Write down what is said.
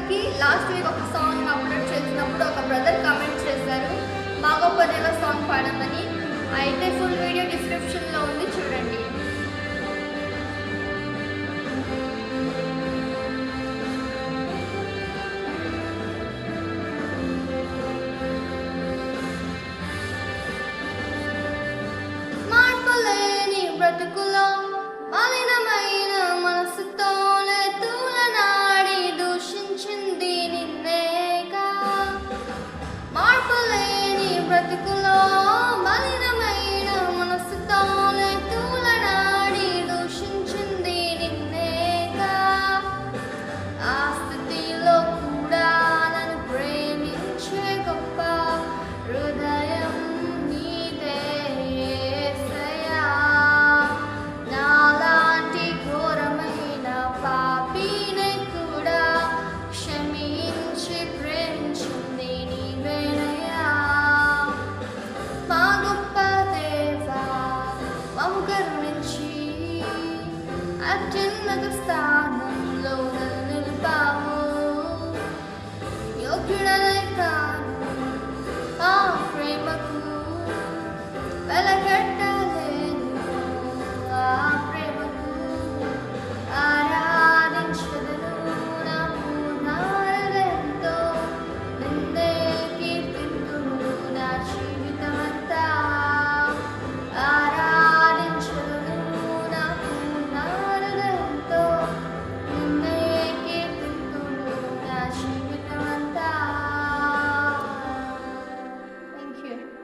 గారికి last week ఒక song upload చేసినప్పుడు ఒక బ్రదర్ కామెంట్ చేశారు మా గొప్ప దేవ సాంగ్ పాడమని. అయితే ఫుల్ వీడియో డిస్క్రిప్షన్లో ఉంది, చూడండి. మార్పులేని బ్రతుకులో మలినమైన మనసుతోనే తూలనాడి దూషించింది నిన్నేగా. మార్పులేని బ్రతుకులో మలినమైన మనసుతోనే తూలనాడి దూషించింది నిన్నేగా. ఆ స్థితిలో కూడా నన్ను ప్రేమించే గొప్ప హృదయం నీదే యేసయ్యా. నాలాంటి ఘోరమైన పాపినే కూడా క్షమించి ప్రేమించింది నీవేనయ్యా. మా గొప్ప దేవా మమ్ము కరుణించి అత్యున్నత స్థానంలో నన్ను నిలిపావు. యోగ్యుడనే కాను ఆ ప్రేమకు వెలకట్టు